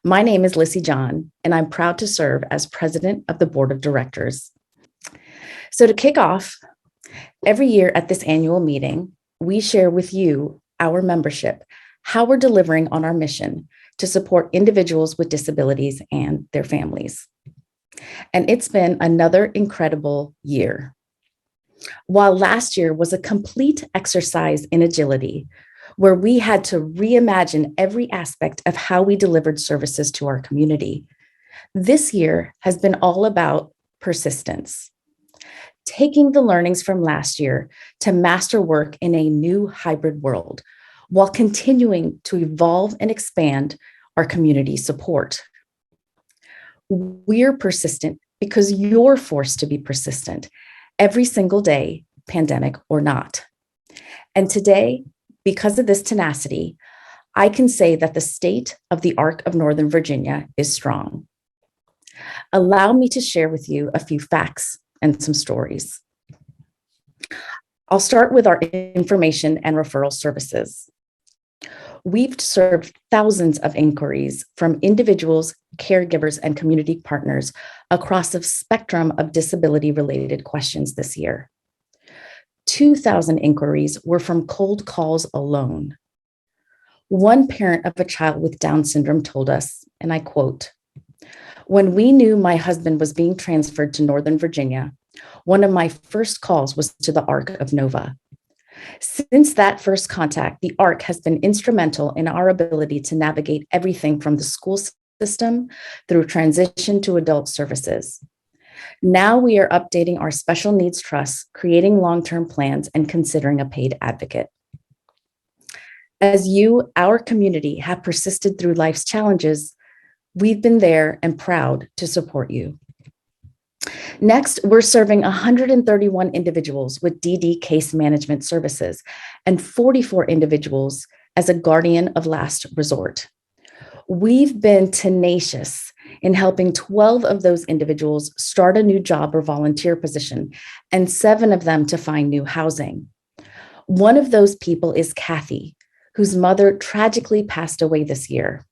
My name is Lissy John, and I'm proud to serve as president of the board of directors. So to kick off, every year at this annual meeting, we share with you, our membership, how we're delivering on our mission to support individuals with disabilities and their families. And it's been another incredible year. While last year was a complete exercise in agility, where we had to reimagine every aspect of how we delivered services to our community, this year has been all about persistence. Taking the learnings from last year to master work in a new hybrid world, while continuing to evolve and expand our community support. We're persistent because you're forced to be persistent every single day, pandemic or not. And today, because of this tenacity, I can say that the state of the ARC of Northern Virginia is strong. Allow me to share with you a few facts and some stories. I'll start with our information and referral services. We've served thousands of inquiries from individuals, caregivers, and community partners across a spectrum of disability-related questions this year. 2,000 inquiries were from cold calls alone. One parent of a child with Down syndrome told us, and I quote, "When we knew my husband was being transferred to Northern Virginia, one of my first calls was to the ARC of Nova. Since that first contact, the ARC has been instrumental in our ability to navigate everything from the school system through transition to adult services. Now we are updating our special needs trusts, creating long-term plans, and considering a paid advocate." As you, our community, have persisted through life's challenges, we've been there and proud to support you. Next, we're serving 131 individuals with DD case management services and 44 individuals as a guardian of last resort. We've been tenacious in helping 12 of those individuals start a new job or volunteer position, and 7 of them to find new housing. One of those people is Kathy, whose mother tragically passed away this year.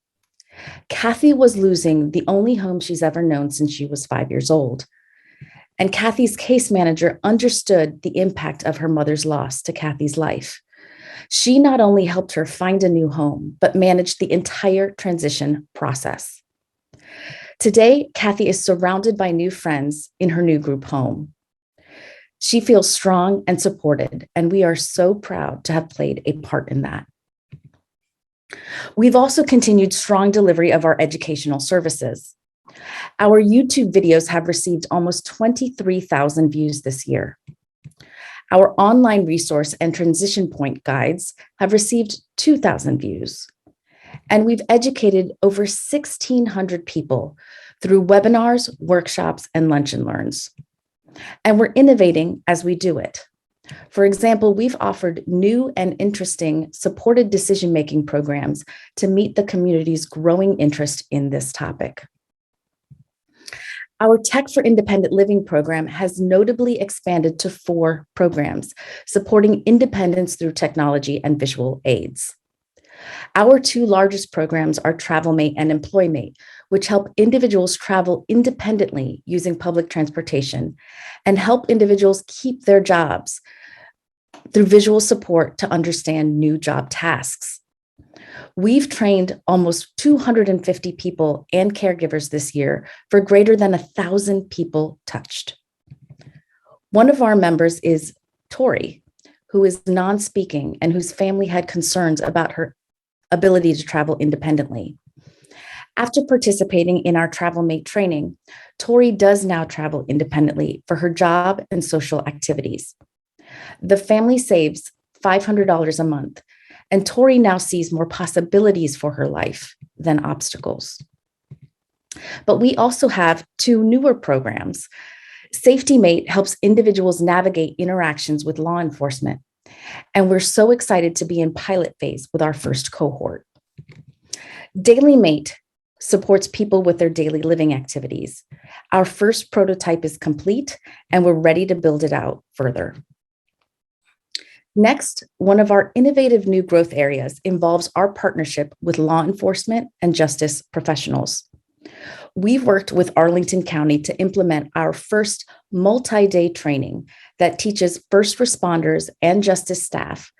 Kathy was losing the only home she's ever known since she was 5 years old. And Kathy's case manager understood the impact of her mother's loss to Kathy's life. She not only helped her find a new home, but managed the entire transition process. Today, Kathy is surrounded by new friends in her new group home. She feels strong and supported, and we are so proud to have played a part in that. We've also continued strong delivery of our educational services. Our YouTube videos have received almost 23,000 views this year. Our online resource and transition point guides have received 2,000 views. And we've educated over 1,600 people through webinars, workshops, and lunch and learns. And we're innovating as we do it. For example, we've offered new and interesting supported decision-making programs to meet the community's growing interest in this topic. Our Tech for Independent Living program has notably expanded to 4 programs, supporting independence through technology and visual aids. Our 2 largest programs are TravelMate and EmployMate, which help individuals travel independently using public transportation and help individuals keep their jobs through visual support to understand new job tasks. We've trained almost 250 people and caregivers this year for greater than 1,000 people touched. One of our members is Tori, who is non-speaking and whose family had concerns about her ability to travel independently. After participating in our TravelMate training, Tori does now travel independently for her job and social activities. The family saves $500 a month, and Tori now sees more possibilities for her life than obstacles. But we also have 2 newer programs. SafetyMate helps individuals navigate interactions with law enforcement, and we're so excited to be in pilot phase with our first cohort. DailyMate supports people with their daily living activities. Our first prototype is complete, and we're ready to build it out further. Next, one of our innovative new growth areas involves our partnership with law enforcement and justice professionals. We've worked with Arlington County to implement our first multi-day training that teaches first responders and justice staff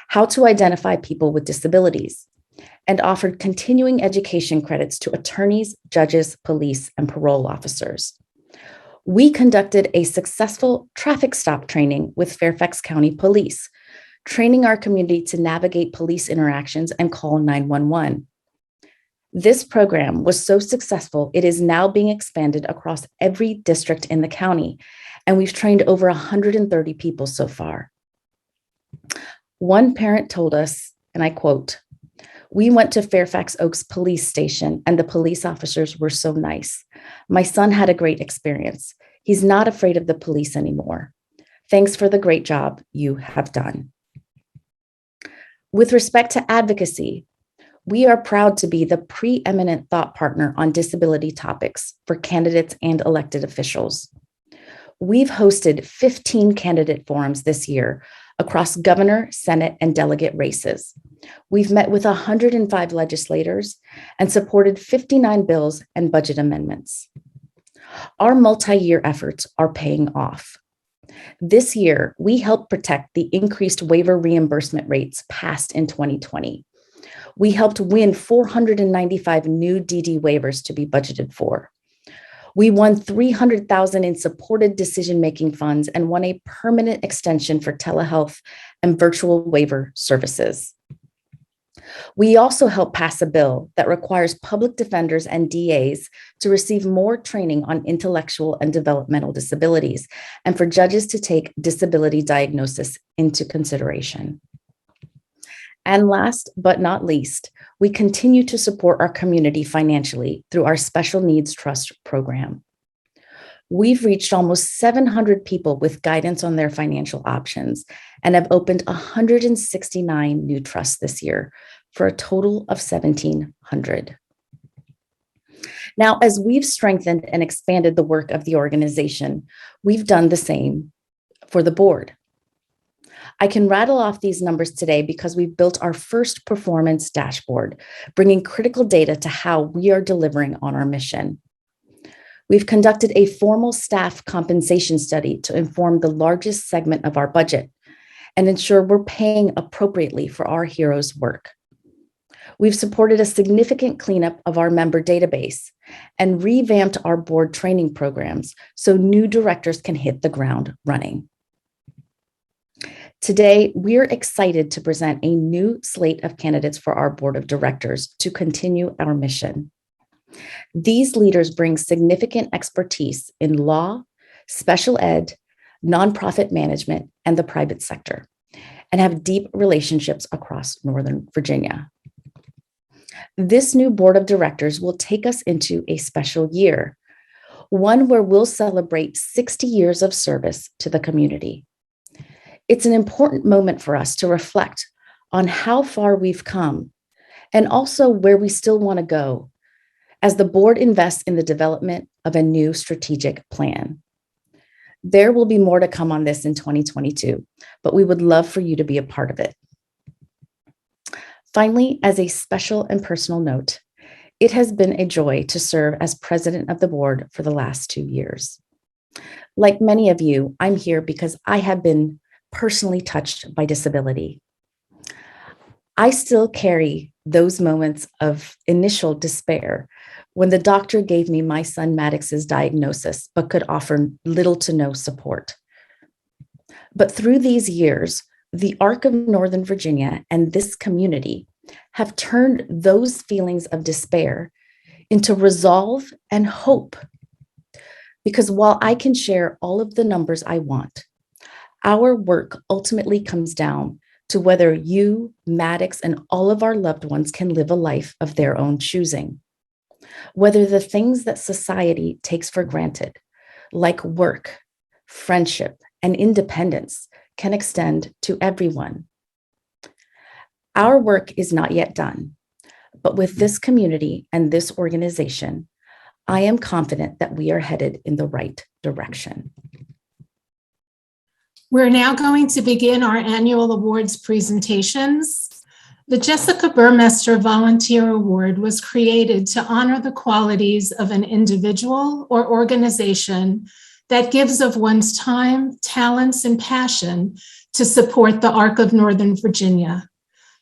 how to identify people with disabilities, and offered continuing education credits to attorneys, judges, police, and parole officers. We conducted a successful traffic stop training with Fairfax County Police, training our community to navigate police interactions and call 911. This program was so successful, it is now being expanded across every district in the county, and we've trained over 130 people so far. One parent told us, and I quote, "We went to Fairfax Oaks Police Station and the police officers were so nice. My son had a great experience. He's not afraid of the police anymore. Thanks for the great job you have done." With respect to advocacy, we are proud to be the preeminent thought partner on disability topics for candidates and elected officials. We've hosted 15 candidate forums this year across governor, Senate, and delegate races. We've met with 105 legislators and supported 59 bills and budget amendments. Our multi-year efforts are paying off. This year, we helped protect the increased waiver reimbursement rates passed in 2020. We helped win 495 new DD waivers to be budgeted for. We won $300,000 in supported decision-making funds and won a permanent extension for telehealth and virtual waiver services. We also helped pass a bill that requires public defenders and DAs to receive more training on intellectual and developmental disabilities, and for judges to take disability diagnosis into consideration. And last but not least, we continue to support our community financially through our Special Needs Trust program. We've reached almost 700 people with guidance on their financial options and have opened 169 new trusts this year for a total of 1,700. Now, as we've strengthened and expanded the work of the organization, we've done the same for the board. I can rattle off these numbers today because we've built our first performance dashboard, bringing critical data to how we are delivering on our mission. We've conducted a formal staff compensation study to inform the largest segment of our budget and ensure we're paying appropriately for our heroes' work. We've supported a significant cleanup of our member database and revamped our board training programs so new directors can hit the ground running. Today, we're excited to present a new slate of candidates for our board of directors to continue our mission. These leaders bring significant expertise in law, special ed, nonprofit management, and the private sector, and have deep relationships across Northern Virginia. This new board of directors will take us into a special year, one where we'll celebrate 60 years of service to the community. It's an important moment for us to reflect on how far we've come and also where we still want to go as the board invests in the development of a new strategic plan. There will be more to come on this in 2022, but we would love for you to be a part of it. Finally, as a special and personal note, it has been a joy to serve as president of the board for the last 2 years. Like many of you, I'm here because I have been personally touched by disability. I still carry those moments of initial despair when the doctor gave me my son Maddox's diagnosis, but could offer little to no support. But through these years, the arc of Northern Virginia and this community have turned those feelings of despair into resolve and hope. Because while I can share all of the numbers I want, our work ultimately comes down to whether you, Maddox, and all of our loved ones can live a life of their own choosing. Whether the things that society takes for granted, like work, friendship, and independence, can extend to everyone. Our work is not yet done, but with this community and this organization, I am confident that we are headed in the right direction. We're now going to begin our annual awards presentations. The Jessica Burmester Volunteer Award was created to honor the qualities of an individual or organization that gives of one's time, talents, and passion to support the Arc of Northern Virginia.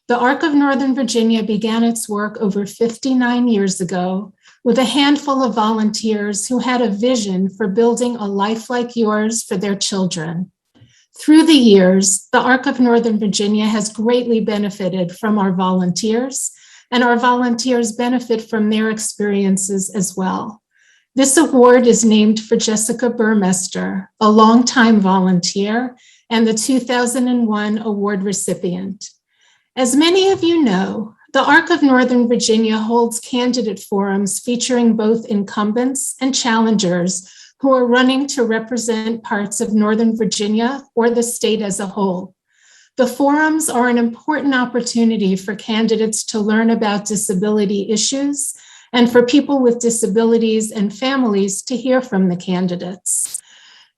The Arc of Northern Virginia began its work over 59 years ago with a handful of volunteers who had a vision for building a life like yours for their children. Through the years, the Arc of Northern Virginia has greatly benefited from our volunteers, and our volunteers benefit from their experiences as well. This award is named for Jessica Burmester, a longtime volunteer and the 2001 award recipient. As many of you know, the Arc of Northern Virginia holds candidate forums featuring both incumbents and challengers who are running to represent parts of Northern Virginia or the state as a whole. The forums are an important opportunity for candidates to learn about disability issues and for people with disabilities and families to hear from the candidates.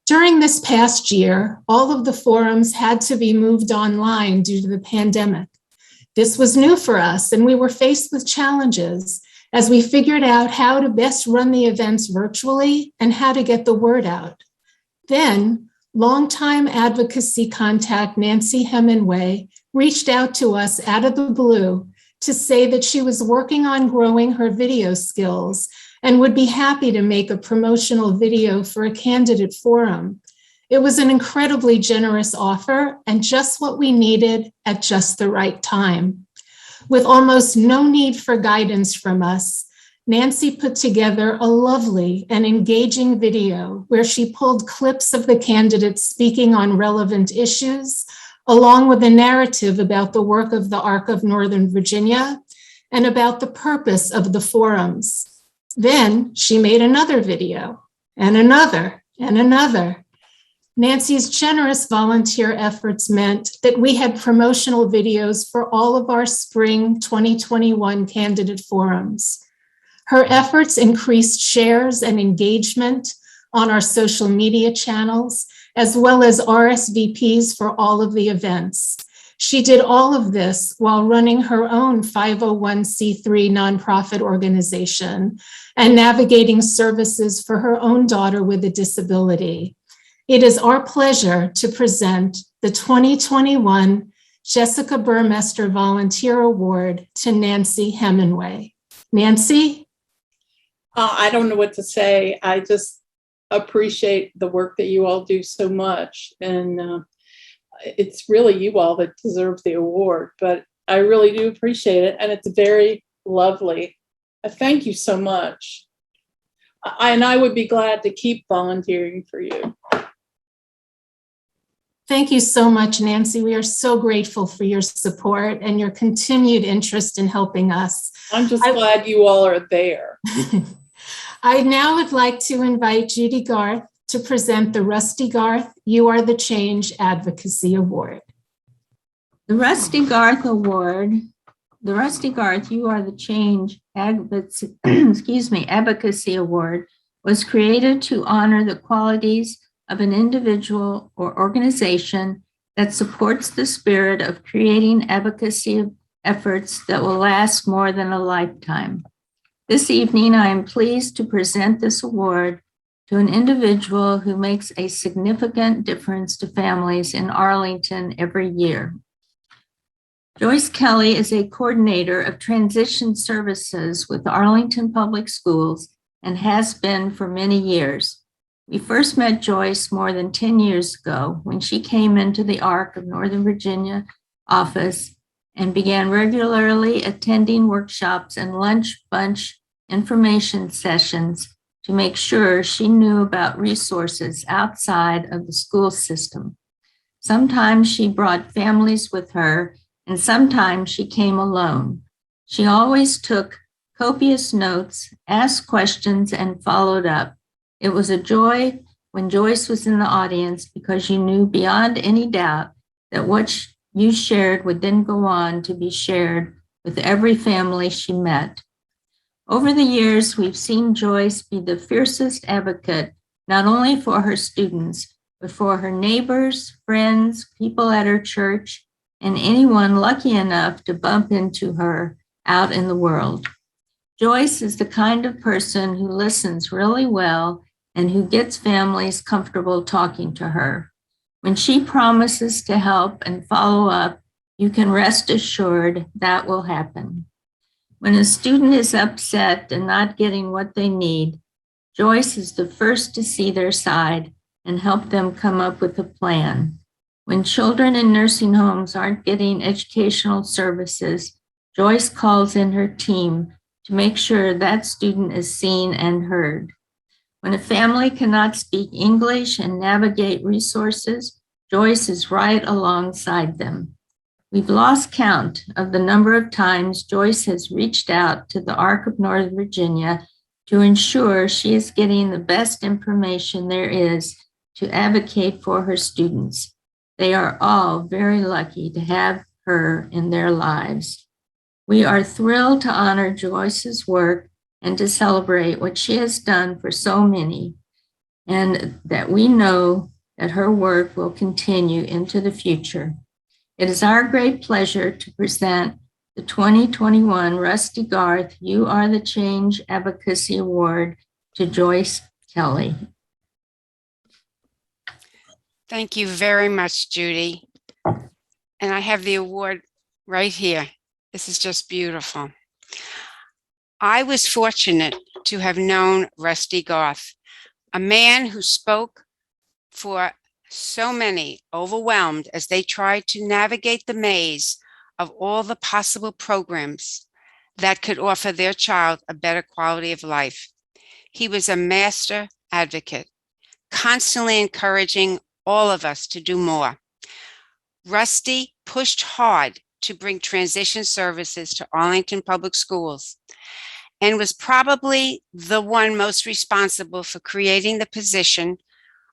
During this past year, all of the forums had to be moved online due to the pandemic. This was new for us, and we were faced with challenges as we figured out how to best run the events virtually and how to get the word out. Then, longtime advocacy contact Nancy Hemingway reached out to us out of the blue to say that she was working on growing her video skills and would be happy to make a promotional video for a candidate forum. It was an incredibly generous offer and just what we needed at just the right time. With almost no need for guidance from us, Nancy put together a lovely and engaging video where she pulled clips of the candidates speaking on relevant issues, along with a narrative about the work of the Arc of Northern Virginia and about the purpose of the forums. Then she made another video, and another, and another. Nancy's generous volunteer efforts meant that we had promotional videos for all of our spring 2021 candidate forums. Her efforts increased shares and engagement on our social media channels, as well as RSVPs for all of the events. She did all of this while running her own 501c3 nonprofit organization and navigating services for her own daughter with a disability. It is our pleasure to present the 2021 Jessica Burmester Volunteer Award to Nancy Hemingway. Nancy? I don't know what to say. I just appreciate the work that you all do so much. And it's really you all that deserve the award, but I really do appreciate it. And it's very lovely. Thank you so much. And I would be glad to keep volunteering for you. Thank you so much, Nancy. We are so grateful for your support and your continued interest in helping us. I'm just glad you all are there. I now would like to invite Judy Garth to present the Rusty Garth You Are the Change Advocacy Award. The Rusty Garth Award, the Rusty Garth You Are the Change Advocacy Award was created to honor the qualities of an individual or organization that supports the spirit of creating advocacy efforts that will last more than a lifetime. This evening, I am pleased to present this award to an individual who makes a significant difference to families in Arlington every year. Joyce Kelly is a coordinator of transition services with Arlington Public Schools and has been for many years. We first met Joyce more than 10 years ago when she came into the Arc of Northern Virginia office and began regularly attending workshops and lunch bunch information sessions to make sure she knew about resources outside of the school system. Sometimes she brought families with her, and sometimes she came alone. She always took copious notes, asked questions, and followed up. It was a joy when Joyce was in the audience because you knew beyond any doubt that what you shared would then go on to be shared with every family she met. Over the years, we've seen Joyce be the fiercest advocate, not only for her students, but for her neighbors, friends, people at her church, and anyone lucky enough to bump into her out in the world. Joyce is the kind of person who listens really well and who gets families comfortable talking to her. When she promises to help and follow up, you can rest assured that will happen. When a student is upset and not getting what they need, Joyce is the first to see their side and help them come up with a plan. When children in nursing homes aren't getting educational services, Joyce calls in her team to make sure that student is seen and heard. When a family cannot speak English and navigate resources, Joyce is right alongside them. We've lost count of the number of times Joyce has reached out to the ARC of Northern Virginia to ensure she is getting the best information there is to advocate for her students. They are all very lucky to have her in their lives. We are thrilled to honor Joyce's work and to celebrate what she has done for so many, and that we know that her work will continue into the future. It is our great pleasure to present the 2021 Rusty Garth You Are the Change Advocacy Award to Joyce Kelly. Thank you very much, Judy. And I have the award right here. This is just beautiful. I was fortunate to have known Rusty Garth, a man who spoke for so many overwhelmed as they tried to navigate the maze of all the possible programs that could offer their child a better quality of life. He was a master advocate, constantly encouraging all of us to do more. Rusty pushed hard to bring transition services to Arlington Public Schools and was probably the one most responsible for creating the position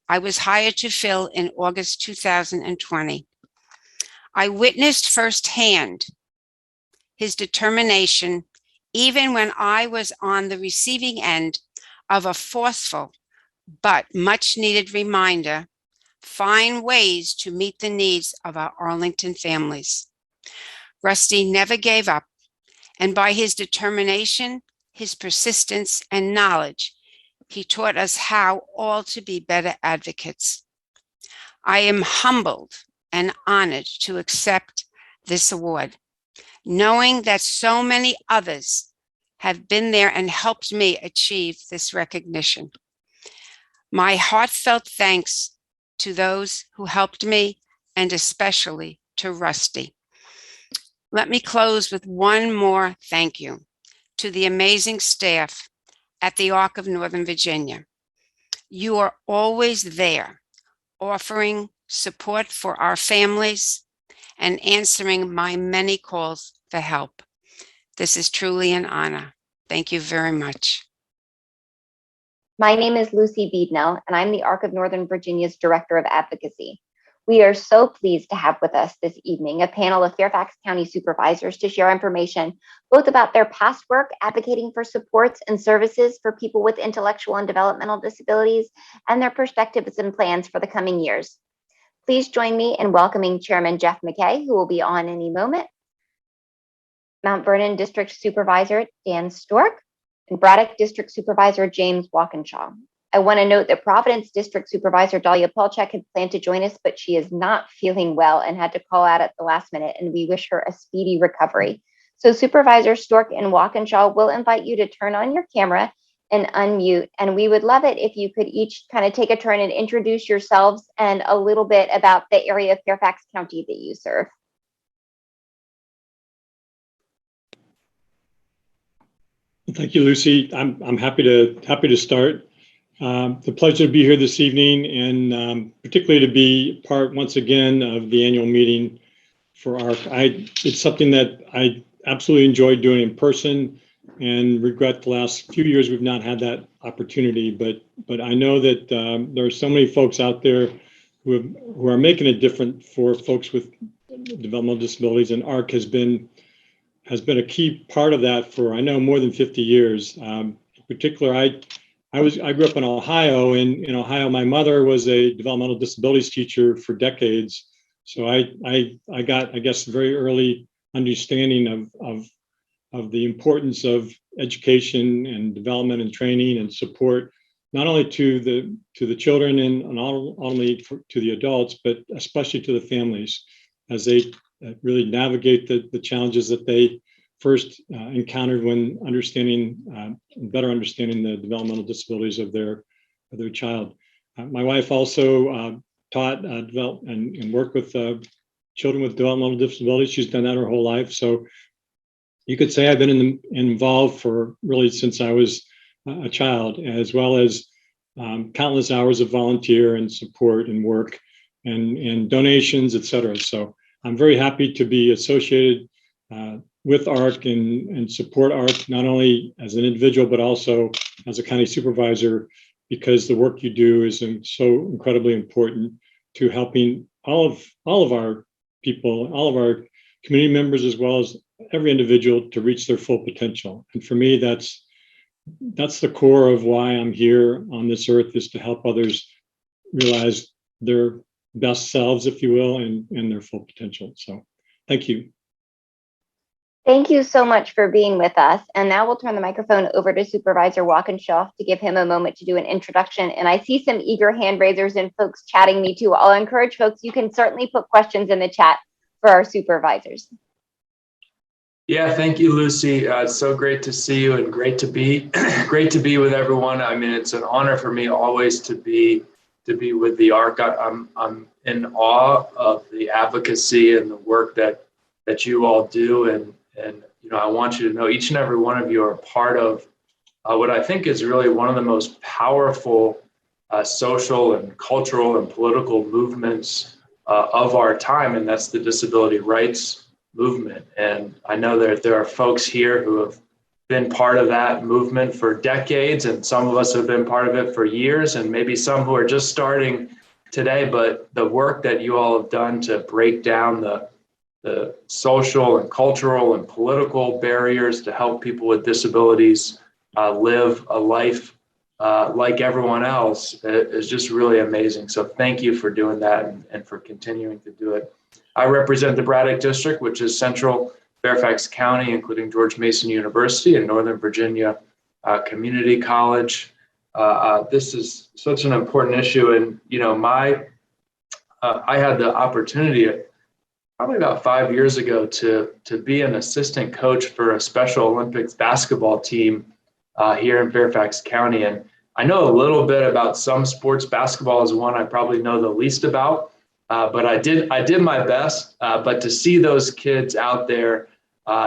I was hired to fill in August 2020. I witnessed firsthand his determination, even when I was on the receiving end of a forceful but much needed reminder, find ways to meet the needs of our Arlington families. Rusty never gave up, and by his determination, his persistence, and knowledge, he taught us how all to be better advocates. I am humbled and honored to accept this award, knowing that so many others have been there and helped me achieve this recognition. My heartfelt thanks to those who helped me, and especially to Rusty. Let me close with one more thank you to the amazing staff at the ARC of Northern Virginia. You are always there, offering support for our families and answering my many calls for help. This is truly an honor. Thank you very much. My name is Lucy Beednell, and I'm the ARC of Northern Virginia's Director of Advocacy. We are so pleased to have with us this evening a panel of Fairfax County supervisors to share information both about their past work advocating for supports and services for people with intellectual and developmental disabilities and their perspectives and plans for the coming years. Please join me in welcoming Chairman Jeff McKay, who will be on any moment, Mount Vernon District Supervisor Dan Stork, and Braddock District Supervisor James Walkinshaw. I want to note that Providence District Supervisor Dahlia Polchak had planned to join us, but she is not feeling well and had to call out at the last minute, and we wish her a speedy recovery. So Supervisor Stork and Walkinshaw will invite you to turn on your camera and unmute, and we would love it if you could each kind of take a turn and introduce yourselves and a little bit about the area of Fairfax County that you serve. Thank you, Lucy. I'm happy to start. The pleasure to be here this evening, and particularly to be part once again of the annual meeting for ARC. It's something that I absolutely enjoyed doing in person, and regret the last few years we've not had that opportunity. But I know that there are so many folks out there who are making a difference for folks with developmental disabilities, and ARC has been a key part of that for, I know, more than 50 years. In particular, I grew up in Ohio, and in Ohio, my mother was a developmental disabilities teacher for decades. So I got, I guess, very early understanding of the importance of education and development and training and support, not only to the children and not only to the adults, but especially to the families as they really navigate the challenges that they first encountered when better understanding the developmental disabilities of their child. My wife also taught, developed, and worked with children with developmental disabilities. She's done that her whole life. So you could say I've been involved for really since I was a child, as well as countless hours of volunteer and support and work and donations, et cetera. So I'm very happy to be associated with ARC and support ARC, not only as an individual, but also as a county supervisor, because the work you do is so incredibly important to helping all of our people, all of our community members, as well as every individual to reach their full potential. And for me, that's the core of why I'm here on this earth, is to help others realize their best selves, if you will, and their full potential. So thank you. Thank you so much for being with us. And now we'll turn the microphone over to Supervisor Walkinshaw to give him a moment to do an introduction. And I see some eager hand raisers and folks chatting me too. I'll encourage folks, you can certainly put questions in the chat for our supervisors. Yeah, thank you, Lucy. It's so great to see you and great to be with everyone. I mean, it's an honor for me always to be with the ARC. I'm in awe of the advocacy and the work that you all do, and you know, I want you to know each and every one of you are part of what I think is really one of the most powerful social and cultural and political movements of our time, and that's the disability rights movement. And I know that there are folks here who have been part of that movement for decades, and some of us have been part of it for years, and maybe some who are just starting today. But the work that you all have done to break down the social and cultural and political barriers to help people with disabilities live a life like everyone else is just really amazing. So thank you for doing that and for continuing to do it. I represent the Braddock District, which is central Fairfax County, including George Mason University and Northern Virginia Community College. This is such an important issue. And, you know, I had the opportunity probably about 5 years ago to be an assistant coach for a Special Olympics basketball team here in Fairfax County. And I know a little bit about some sports. Basketball is one I probably know the least about, but I did my best. But to see those kids out there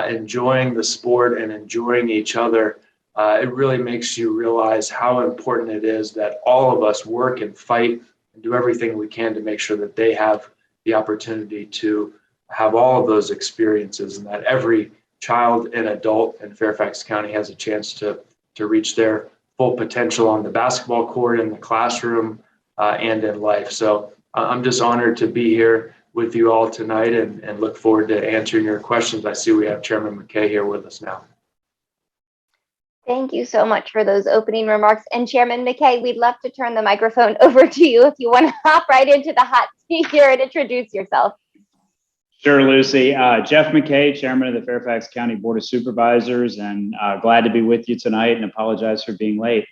enjoying the sport and enjoying each other, it really makes you realize how important it is that all of us work and fight and do everything we can to make sure that they have the opportunity to have all of those experiences, and that every child and adult in Fairfax County has a chance to reach their full potential on the basketball court, in the classroom, and in life. So I'm just honored to be here with you all tonight and look forward to answering your questions. I see we have Chairman McKay here with us now. Thank you so much for those opening remarks. And Chairman McKay, we'd love to turn the microphone over to you if you want to hop right into the hot seat here and introduce yourself. Sure, Lucy. Jeff McKay, Chairman of the Fairfax County Board of Supervisors, and glad to be with you tonight and apologize for being late.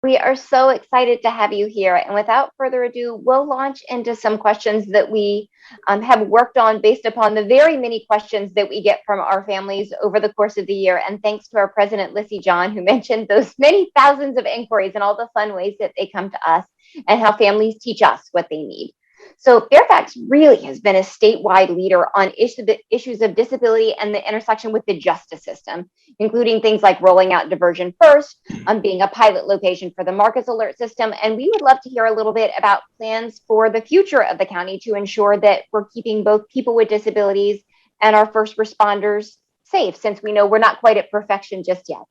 We are so excited to have you here. And without further ado, we'll launch into some questions that we have worked on based upon the very many questions that we get from our families over the course of the year. And thanks to our president, Lissy John, who mentioned those many thousands of inquiries and all the fun ways that they come to us and how families teach us what they need. So Fairfax really has been a statewide leader on issues of disability and the intersection with the justice system, including things like rolling out Diversion First, being a pilot location for the Marcus Alert System. And we would love to hear a little bit about plans for the future of the county to ensure that we're keeping both people with disabilities and our first responders safe, since we know we're not quite at perfection just yet.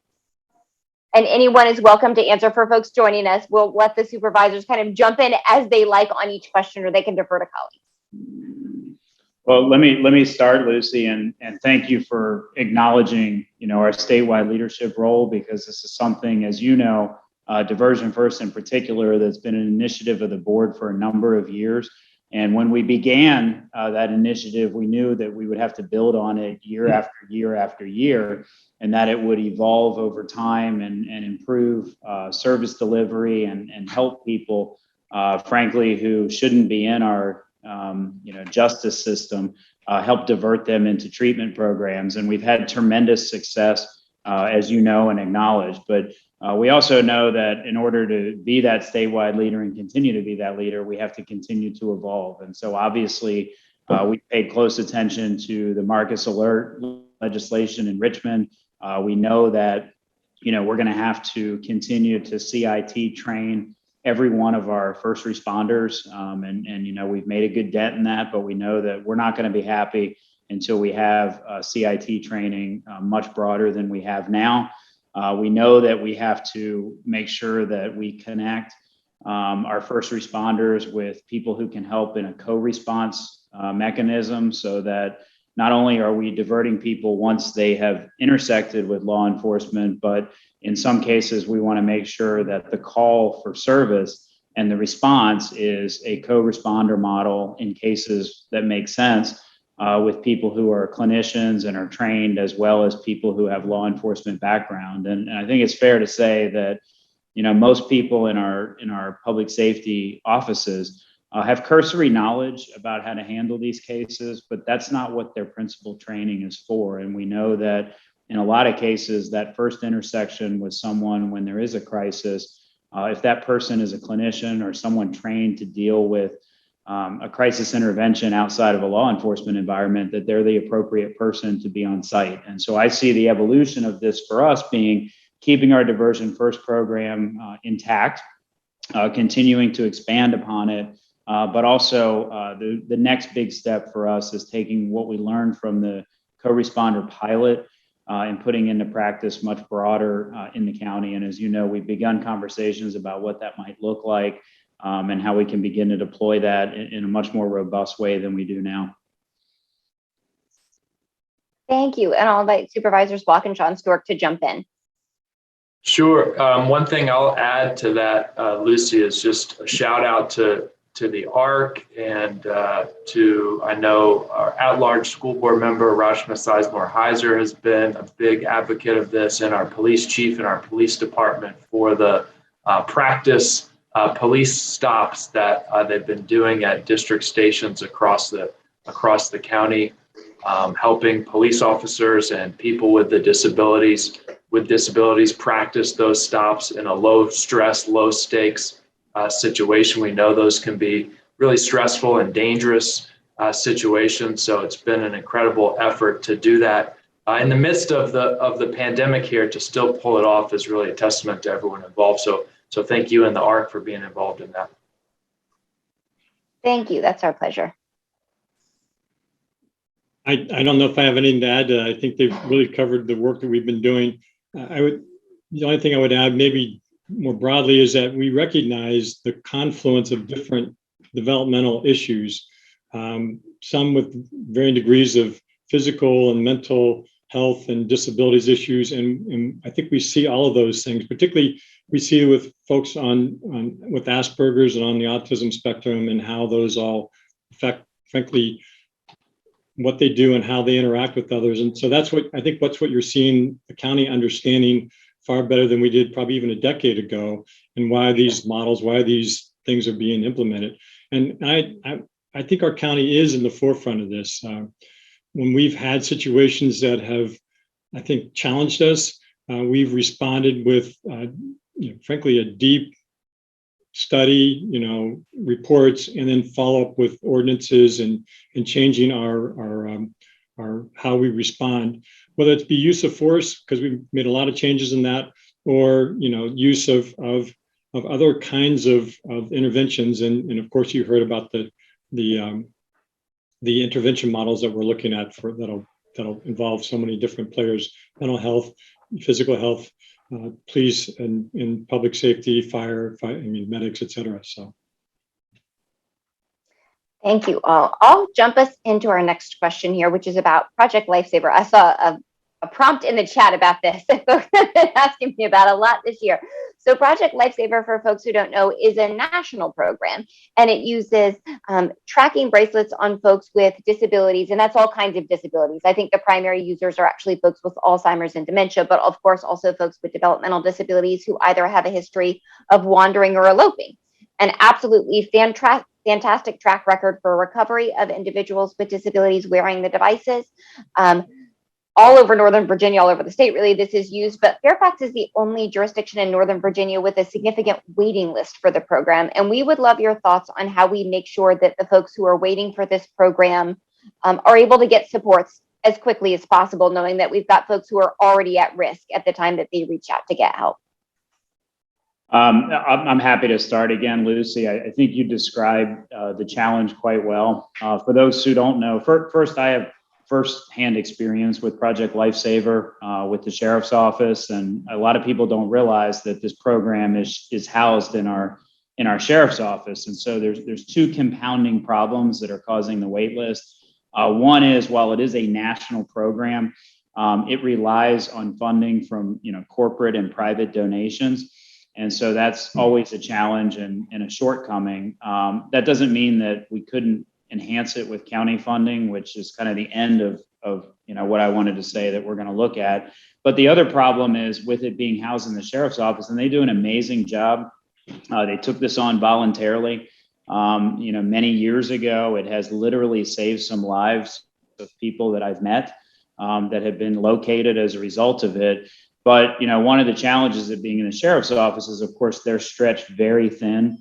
And anyone is welcome to answer. For folks joining us, we'll let the supervisors kind of jump in as they like on each question, or they can defer to colleagues. Well, let me start, Lucy, and thank you for acknowledging, our statewide leadership role, because this is something, as you know, Diversion First in particular, that's been an initiative of the board for a number of years. And when we began that initiative, we knew that we would have to build on it year after year after year, and that it would evolve over time and improve service delivery and help people, frankly, who shouldn't be in our justice system, help divert them into treatment programs. And we've had tremendous success, as you know and acknowledge. But we also know that in order to be that statewide leader and continue to be that leader, we have to continue to evolve. And so obviously, we paid close attention to the Marcus Alert legislation in Richmond. We know that, we're going to have to continue to CIT train every one of our first responders. And we've made a good dent in that, but we know that we're not going to be happy until we have CIT training much broader than we have now. We know that we have to make sure that we connect our first responders with people who can help in a co-response mechanism, so that not only are we diverting people once they have intersected with law enforcement, but in some cases, we want to make sure that the call for service and the response is a co-responder model in cases that make sense, with people who are clinicians and are trained, as well as people who have law enforcement background. And I think it's fair to say that, most people in our public safety offices have cursory knowledge about how to handle these cases, but that's not what their principal training is for. And we know that in a lot of cases, that first intersection with someone when there is a crisis, if that person is a clinician or someone trained to deal with a crisis intervention outside of a law enforcement environment, that they're the appropriate person to be on site. And so I see the evolution of this for us being keeping our Diversion First program intact, continuing to expand upon it, but also the next big step for us is taking what we learned from the co-responder pilot and putting into practice much broader in the county. And as you know, we've begun conversations about what that might look like, and how we can begin to deploy that in a much more robust way than we do now. Thank you. And I'll invite Supervisors Block and John Stewart to jump in. Sure. One thing I'll add to that, Lucy, is just a shout out to the ARC and to, I know, our at-large school board member, Rashma Sizemore-Heiser, has been a big advocate of this, and our police chief and our police department for the practice police stops that they've been doing at district stations across the county, helping police officers and people with disabilities practice those stops in a low stress, low stakes situation. We know those can be really stressful and dangerous situations. So it's been an incredible effort to do that in the midst of the pandemic here. To still pull it off is really a testament to everyone involved. So thank you and the ARC for being involved in that. Thank you. That's our pleasure. I don't know if I have anything to add. I think they've really covered the work that we've been doing. The only thing I would add, maybe more broadly, is that we recognize the confluence of different developmental issues, some with varying degrees of physical and mental health and disabilities issues. And I think we see all of those things, particularly we see with folks with Asperger's and on the autism spectrum, and how those all affect, frankly, what they do and how they interact with others. And so that's what you're seeing the county understanding far better than we did probably even a decade ago, and why these things are being implemented. And I think our county is in the forefront of this. When we've had situations that have, I think, challenged us, we've responded with, frankly, a deep study, reports, and then follow up with ordinances and changing our how we respond, whether it's be use of force, because we've made a lot of changes in that, or use of other kinds of interventions. And of course, you heard about the intervention models that we're looking at that'll involve so many different players: mental health, physical health, police and public safety, fire, medics, et cetera. So. Thank you all. I'll jump us into our next question here, which is about Project Lifesaver. I saw a prompt in the chat about this that folks have been asking me about a lot this year. So Project Lifesaver, for folks who don't know, is a national program, and it uses tracking bracelets on folks with disabilities, and that's all kinds of disabilities. I think the primary users are actually folks with Alzheimer's and dementia, but of course also folks with developmental disabilities who either have a history of wandering or eloping. An absolutely fantastic track record for recovery of individuals with disabilities wearing the devices. All over Northern Virginia, all over the state, really, this is used, but Fairfax is the only jurisdiction in Northern Virginia with a significant waiting list for the program. And we would love your thoughts on how we make sure that the folks who are waiting for this program are able to get supports as quickly as possible, knowing that we've got folks who are already at risk at the time that they reach out to get help. I'm happy to start again, Lucy. I think you described the challenge quite well. For those who don't know, first, I have first-hand experience with Project Lifesaver with the Sheriff's Office, and a lot of people don't realize that this program is housed in our Sheriff's Office. And so there's two compounding problems that are causing the wait list. One is, while it is a national program, it relies on funding from corporate and private donations. And so that's always a challenge and a shortcoming. That doesn't mean that we couldn't enhance it with county funding, which is kind of the end of what I wanted to say that we're going to look at. But the other problem is with it being housed in the Sheriff's Office, and they do an amazing job. They took this on voluntarily. Many years ago, it has literally saved some lives of people that I've met that have been located as a result of it. But, one of the challenges of being in the Sheriff's Office is, of course, they're stretched very thin.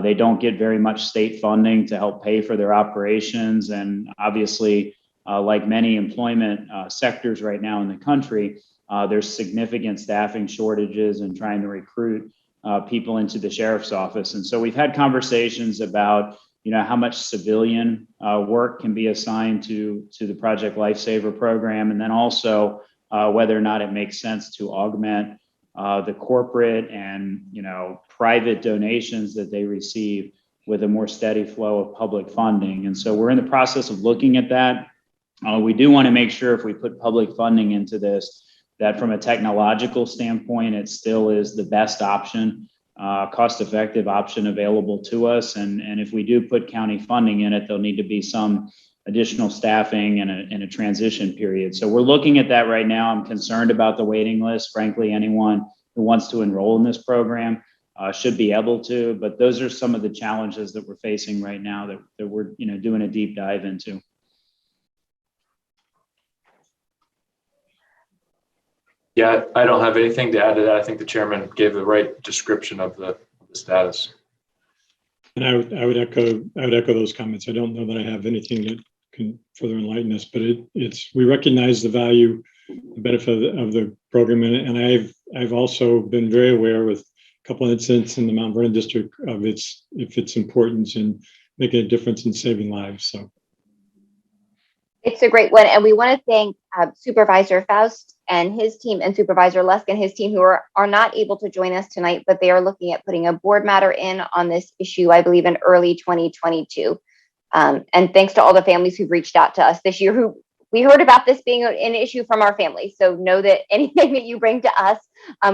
They don't get very much state funding to help pay for their operations. And obviously, like many employment sectors right now in the country, there's significant staffing shortages and trying to recruit people into the Sheriff's Office. And so we've had conversations about, how much civilian work can be assigned to the Project Lifesaver program, and then also whether or not it makes sense to augment the corporate and private donations that they receive with a more steady flow of public funding. And so we're in the process of looking at that. We do want to make sure if we put public funding into this, that from a technological standpoint, it still is the best option, cost-effective option available to us. And if we do put county funding in it, there'll need to be some additional staffing and a transition period. So we're looking at that right now. I'm concerned about the waiting list. Frankly, anyone who wants to enroll in this program should be able to, but those are some of the challenges that we're facing right now that we're doing a deep dive into. Yeah, I don't have anything to add to that. I think the chairman gave the right description of the status. And I would echo those comments. I don't know that I have anything that can further enlighten us, but we recognize the value, the benefit of the program, and I've also been very aware with a couple of incidents in the Mount Vernon district of its importance in making a difference in saving lives. So it's a great one, and we want to thank Supervisor Faust and his team, and Supervisor Lusk and his team, who are not able to join us tonight, but they are looking at putting a board matter in on this issue, I believe, in early 2022. And thanks to all the families who've reached out to us this year, who we heard about this being an issue from our families. So know that anything that you bring to us,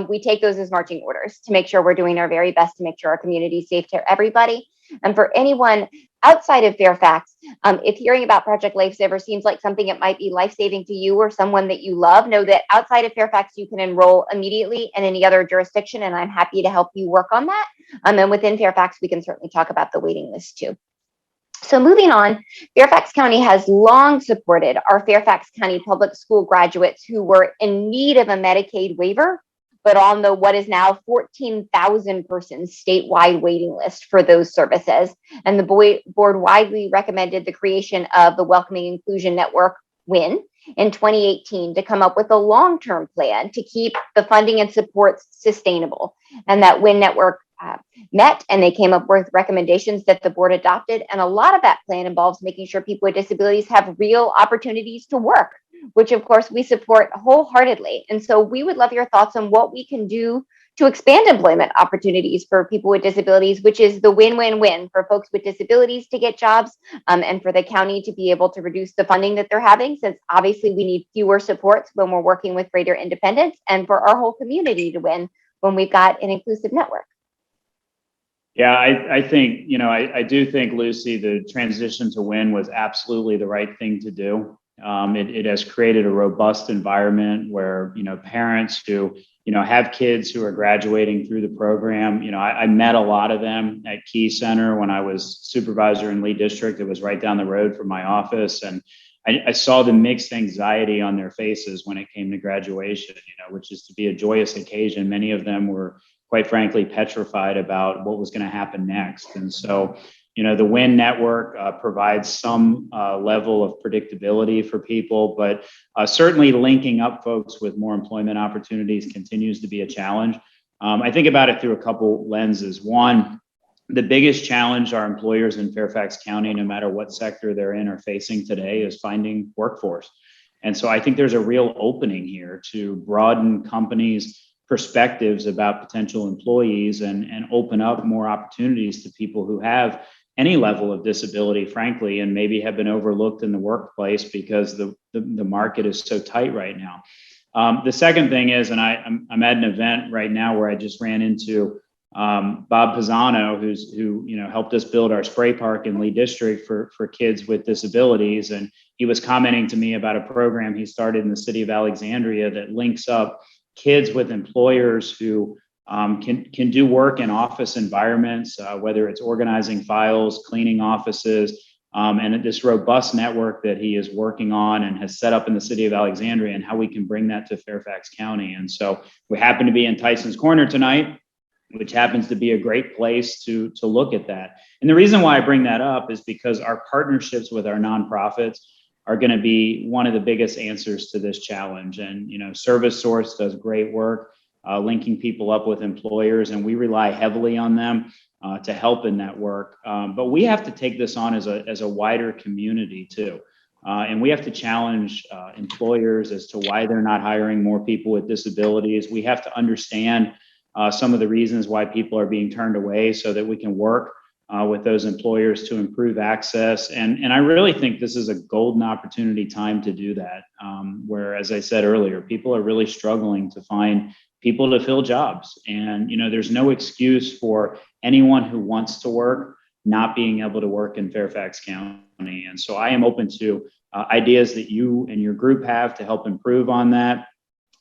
we take those as marching orders to make sure we're doing our very best to make sure our community is safe to everybody. And for anyone outside of Fairfax, if hearing about Project Lifesaver seems like something that might be life-saving to you or someone that you love, know that outside of Fairfax, you can enroll immediately in any other jurisdiction, and I'm happy to help you work on that. And within Fairfax, we can certainly talk about the waiting list too. So moving on, Fairfax County has long supported our Fairfax County public school graduates who were in need of a Medicaid waiver, but on the what is now 14,000 person statewide waiting list for those services. And the board widely recommended the creation of the Welcoming Inclusion Network, WIN, in 2018 to come up with a long-term plan to keep the funding and supports sustainable. And that WIN network met, and they came up with recommendations that the board adopted. And a lot of that plan involves making sure people with disabilities have real opportunities to work, which of course we support wholeheartedly. And so we would love your thoughts on what we can do to expand employment opportunities for people with disabilities, which is the win-win-win for folks with disabilities to get jobs, and for the county to be able to reduce the funding that they're having, since obviously we need fewer supports when we're working with greater independence, and for our whole community to win when we've got an inclusive network. Yeah, I think, I do think, Lucy, the transition to WIN was absolutely the right thing to do. It has created a robust environment where, parents who, have kids who are graduating through the program. I met a lot of them at Key Center when I was supervisor in Lee District. It was right down the road from my office. And I saw the mixed anxiety on their faces when it came to graduation, which is to be a joyous occasion. Many of them were, quite frankly, petrified about what was going to happen next. And so, the WIN network provides some level of predictability for people, but certainly linking up folks with more employment opportunities continues to be a challenge. I think about it through a couple lenses. One, the biggest challenge our employers in Fairfax County, no matter what sector they're in, are facing today is finding workforce. And so I think there's a real opening here to broaden companies' perspectives about potential employees and open up more opportunities to people who have any level of disability, frankly, and maybe have been overlooked in the workplace because the market is so tight right now. The second thing is, and I'm at an event right now where I just ran into Bob Pisano, who helped us build our spray park in Lee District for kids with disabilities, and he was commenting to me about a program he started in the city of Alexandria that links up kids with employers who can do work in office environments, whether it's organizing files, cleaning offices, and this robust network that he is working on and has set up in the city of Alexandria, and how we can bring that to Fairfax County. And so we happen to be in Tyson's Corner tonight, which happens to be a great place to look at that. And the reason why I bring that up is because our partnerships with our nonprofits are going to be one of the biggest answers to this challenge. And, Service Source does great work linking people up with employers, and we rely heavily on them to help in that work. But we have to take this on as a wider community too. And we have to challenge employers as to why they're not hiring more people with disabilities. We have to understand some of the reasons why people are being turned away so that we can work with those employers to improve access. And I really think this is a golden opportunity time to do that, where, as I said earlier, people are really struggling to find people to fill jobs. And, there's no excuse for anyone who wants to work not being able to work in Fairfax County. And so I am open to ideas that you and your group have to help improve on that.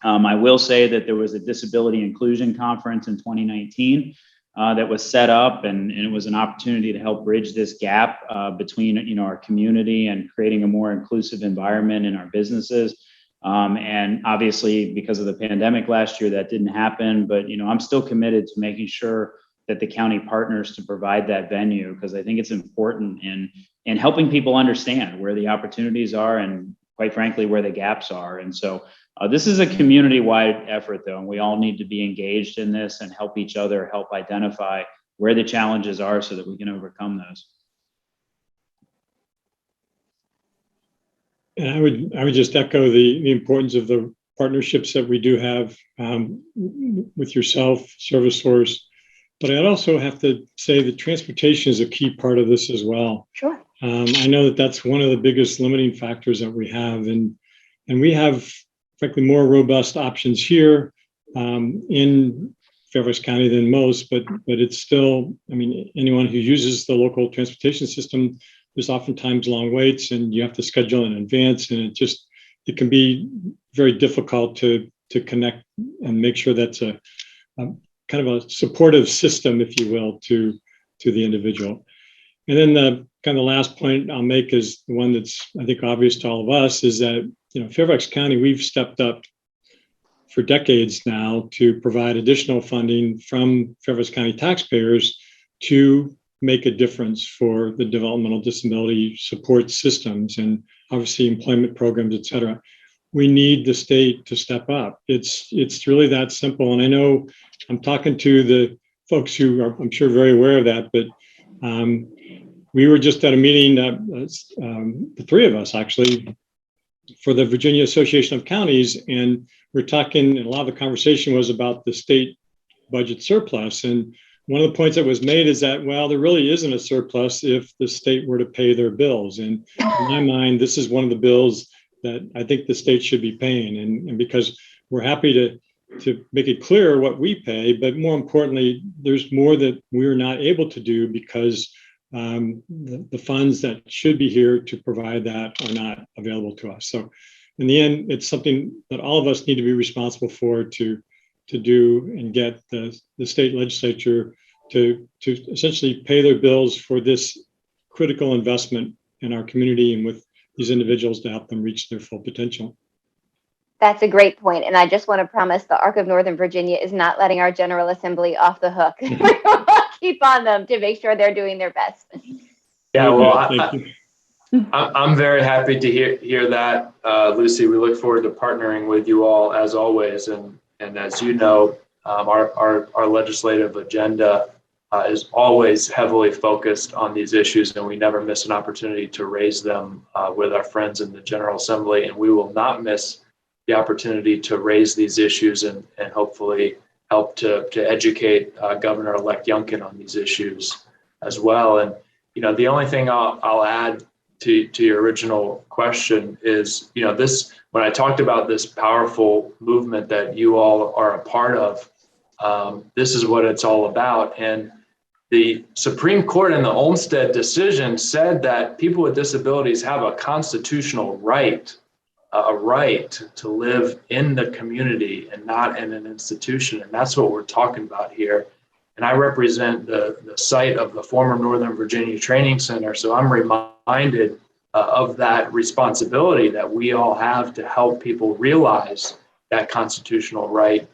I will say that there was a disability inclusion conference in 2019 that was set up, and it was an opportunity to help bridge this gap between our community and creating a more inclusive environment in our businesses. And obviously, because of the pandemic last year, that didn't happen. But I'm still committed to making sure that the county partners to provide that venue, because I think it's important in helping people understand where the opportunities are and, quite frankly, where the gaps are. And so this is a community-wide effort, though, and we all need to be engaged in this and help each other help identify where the challenges are so that we can overcome those. And I would just echo the importance of the partnerships that we do have with yourself, Service Source. But I'd also have to say that transportation is a key part of this as well. Sure. I know that that's one of the biggest limiting factors that we have, and we have, frankly, more robust options here in Fairfax County than most. But it's still, anyone who uses the local transportation system, there's oftentimes long waits, and you have to schedule in advance, and it can be very difficult to connect and make sure that's a kind of a supportive system, if you will, to the individual. And then the kind of last point I'll make is the one that's, I think, obvious to all of us, is that Fairfax County, we've stepped up for decades now to provide additional funding from Fairfax County taxpayers to make a difference for the developmental disability support systems and obviously employment programs, et cetera. We need the state to step up. It's really that simple. And I know I'm talking to the folks who are, I'm sure, very aware of that, but we were just at a meeting, the three of us actually, for the Virginia Association of Counties, and we're talking, and a lot of the conversation was about the state budget surplus. And one of the points that was made is that, well, there really isn't a surplus if the state were to pay their bills. And in my mind, this is one of the bills that I think the state should be paying. And because we're happy to make it clear what we pay, but more importantly, there's more that we're not able to do because the funds that should be here to provide that are not available to us. So in the end, it's something that all of us need to be responsible for to do and get the state legislature to essentially pay their bills for this critical investment in our community and with these individuals to help them reach their full potential. That's a great point. And I just want to promise the ARC of Northern Virginia is not letting our General Assembly off the hook. We'll keep on them to make sure they're doing their best. Yeah, well, Thank you. I'm very happy to hear that, Lucy. We look forward to partnering with you all as always. And as you know, our legislative agenda is always heavily focused on these issues, and we never miss an opportunity to raise them with our friends in the General Assembly. And we will not miss the opportunity to raise these issues and hopefully help to educate Governor-elect Youngkin on these issues as well. And the only thing I'll add to your original question is, this, when I talked about this powerful movement that you all are a part of, this is what it's all about. And the Supreme Court in the Olmstead decision said that people with disabilities have a constitutional right, a right to live in the community and not in an institution. And that's what we're talking about here. And I represent the site of the former Northern Virginia Training Center. So I'm reminded of that responsibility that we all have to help people realize that constitutional right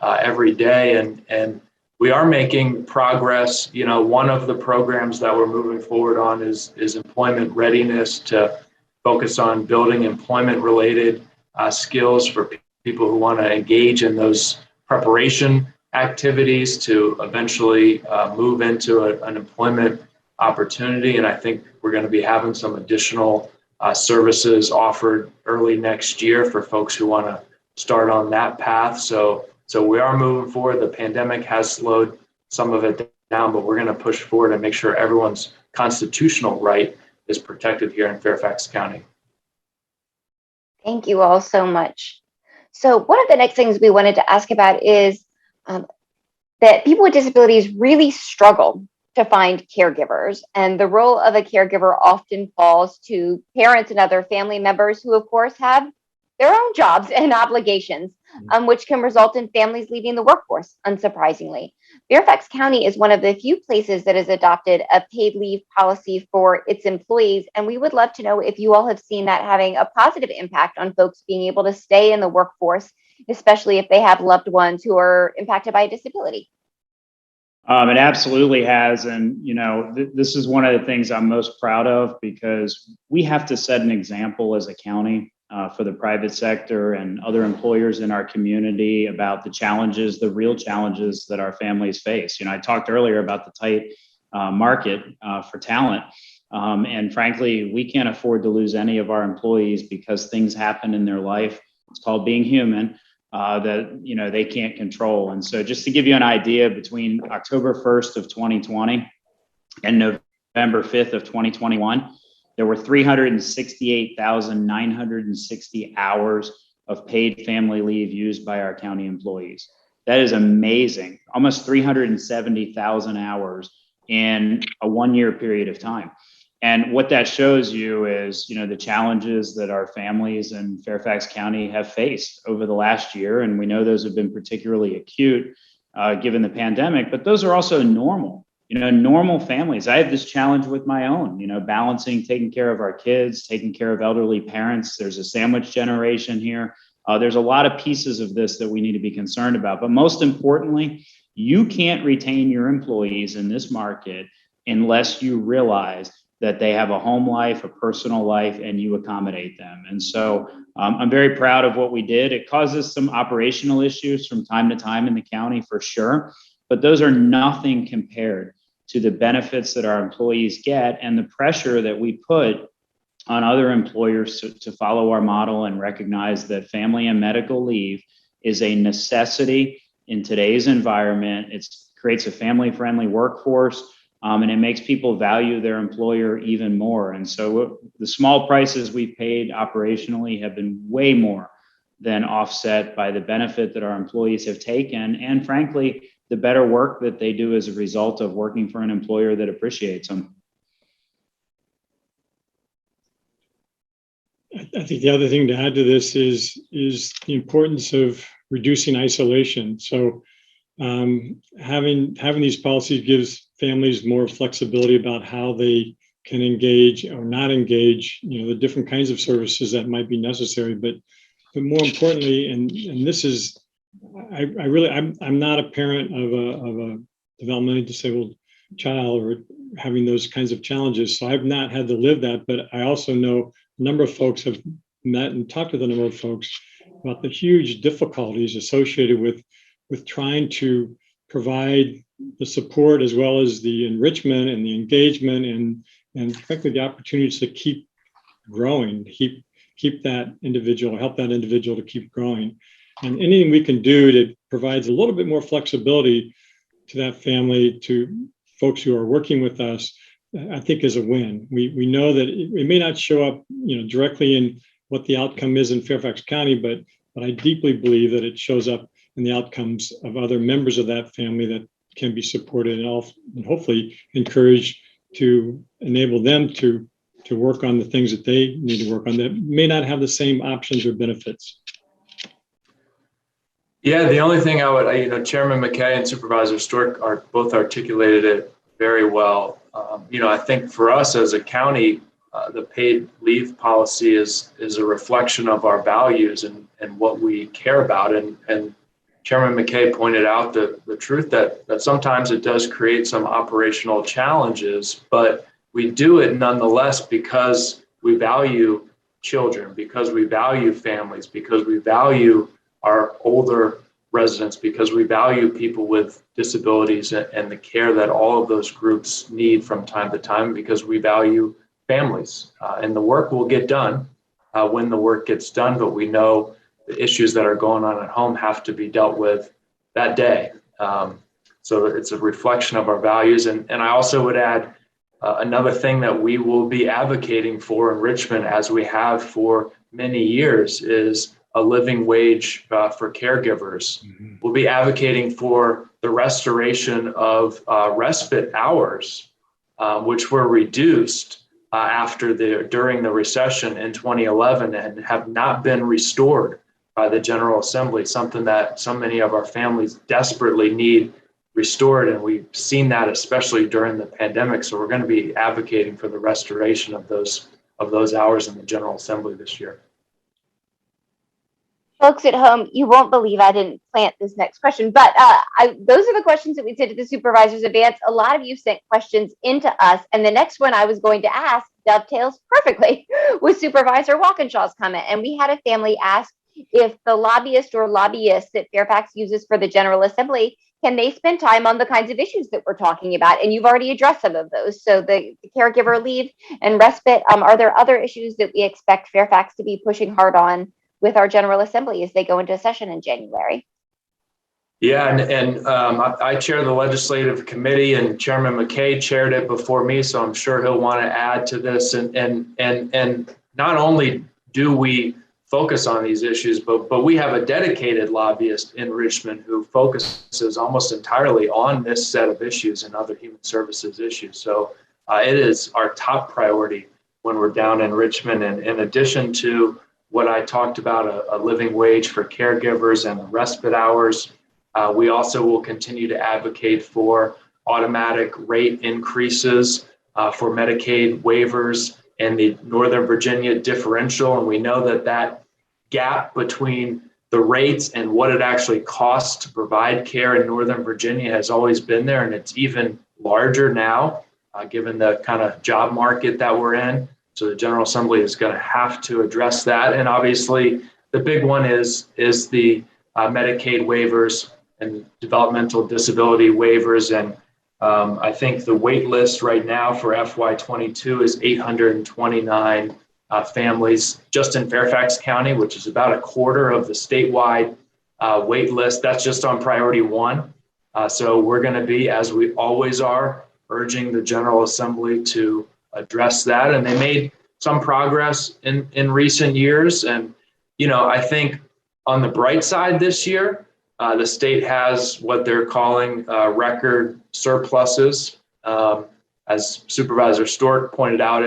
every day. And we are making progress. One of the programs that we're moving forward on is employment readiness, to focus on building employment-related skills for people who want to engage in those preparation activities to eventually move into an employment opportunity. And I think we're going to be having some additional services offered early next year for folks who want to start on that path. So we are moving forward. The pandemic has slowed some of it down, but we're going to push forward and make sure everyone's constitutional right is protected here in Fairfax County. Thank you all so much. So one of the next things we wanted to ask about is that people with disabilities really struggle to find caregivers, and the role of a caregiver often falls to parents and other family members who, of course, have their own jobs and obligations, which can result in families leaving the workforce, unsurprisingly. Fairfax County is one of the few places that has adopted a paid leave policy for its employees, and we would love to know if you all have seen that having a positive impact on folks being able to stay in the workforce, especially if they have loved ones who are impacted by a disability. It absolutely has. And, this is one of the things I'm most proud of, because we have to set an example as a county for the private sector and other employers in our community about the challenges, the real challenges that our families face. I talked earlier about the tight market for talent. And frankly, we can't afford to lose any of our employees because things happen in their life. It's called being human. That they can't control. And so just to give you an idea, between October 1st of 2020 and November 5th of 2021, there were 368,960 hours of paid family leave used by our county employees. That is amazing. Almost 370,000 hours in a 1-year period of time. And what that shows you is, the challenges that our families in Fairfax County have faced over the last year. And we know those have been particularly acute given the pandemic, but those are also normal, normal families. I have this challenge with my own, balancing, taking care of our kids, taking care of elderly parents. There's a sandwich generation here. There's a lot of pieces of this that we need to be concerned about. But most importantly, you can't retain your employees in this market unless you realize that they have a home life, a personal life, and you accommodate them. And so I'm very proud of what we did. It causes some operational issues from time to time in the county, for sure, but those are nothing compared to the benefits that our employees get and the pressure that we put on other employers to follow our model and recognize that family and medical leave is a necessity in today's environment. It creates a family-friendly workforce, and it makes people value their employer even more. And so the small prices we've paid operationally have been way more than offset by the benefit that our employees have taken, and frankly, the better work that they do as a result of working for an employer that appreciates them. I think the other thing to add to this is the importance of reducing isolation. So having these policies gives families more flexibility about how they can engage or not engage, the different kinds of services that might be necessary. But more importantly, and this is, I'm not a parent of a developmentally disabled child or having those kinds of challenges. So I've not had to live that, but I also know a number of folks have met and talked with a number of folks about the huge difficulties associated with trying to provide the support as well as the enrichment and the engagement and frankly the opportunities to keep growing, keep that individual, help that individual to keep growing. And anything we can do that provides a little bit more flexibility to that family, to folks who are working with us, I think is a win. We know that it may not show up, directly in what the outcome is in Fairfax County, but I deeply believe that it shows up in the outcomes of other members of that family that can be supported and hopefully encouraged to enable them to work on the things that they need to work on that may not have the same options or benefits. Yeah, the only thing I would, Chairman McKay and Supervisor Stork are both articulated it very well. I think for us as a county, the paid leave policy is a reflection of our values and what we care about. And Chairman McKay pointed out the truth that sometimes it does create some operational challenges, but we do it nonetheless because we value children, because we value families, because we value our older residents, because we value people with disabilities and the care that all of those groups need from time to time, because we value families. And the work will get done when the work gets done, but we know the issues that are going on at home have to be dealt with that day. So it's a reflection of our values. And I also would add another thing that we will be advocating for in Richmond, as we have for many years, is a living wage for caregivers. Mm-hmm. We'll be advocating for the restoration of respite hours, which were reduced during the recession in 2011 and have not been restored by the General Assembly, something that so many of our families desperately need restored. And we've seen that especially during the pandemic. So we're going to be advocating for the restoration of those hours in the General Assembly this year. Folks at home, you won't believe I didn't plant this next question, but those are the questions that we sent to the supervisors advance. A lot of you sent questions into us, and the next one I was going to ask dovetails perfectly with Supervisor Walkinshaw's comment. And we had a family ask if the lobbyist or lobbyists that Fairfax uses for the General Assembly, can they spend time on the kinds of issues that we're talking about? And you've already addressed some of those. So the caregiver leave and respite, are there other issues that we expect Fairfax to be pushing hard on with our General Assembly as they go into session in January? Yeah, and I chair the legislative committee, and Chairman McKay chaired it before me, so I'm sure he'll want to add to this. And not only do we focus on these issues, but we have a dedicated lobbyist in Richmond who focuses almost entirely on this set of issues and other human services issues. So it is our top priority when we're down in Richmond. And in addition to what I talked about, a living wage for caregivers and the respite hours, we also will continue to advocate for automatic rate increases for Medicaid waivers and the Northern Virginia differential. And we know that gap between the rates and what it actually costs to provide care in Northern Virginia has always been there. And it's even larger now, given the kind of job market that we're in. So the General Assembly is going to have to address that. And obviously, the big one is the Medicaid waivers and developmental disability waivers. And I think the wait list right now for FY22 is 829 families just in Fairfax County, which is about a quarter of the statewide wait list. That's just on priority one. So we're going to be, as we always are, urging the General Assembly to address that. And they made some progress in recent years. And, I think on the bright side this year, the state has what they're calling record surpluses. As Supervisor Stork pointed out,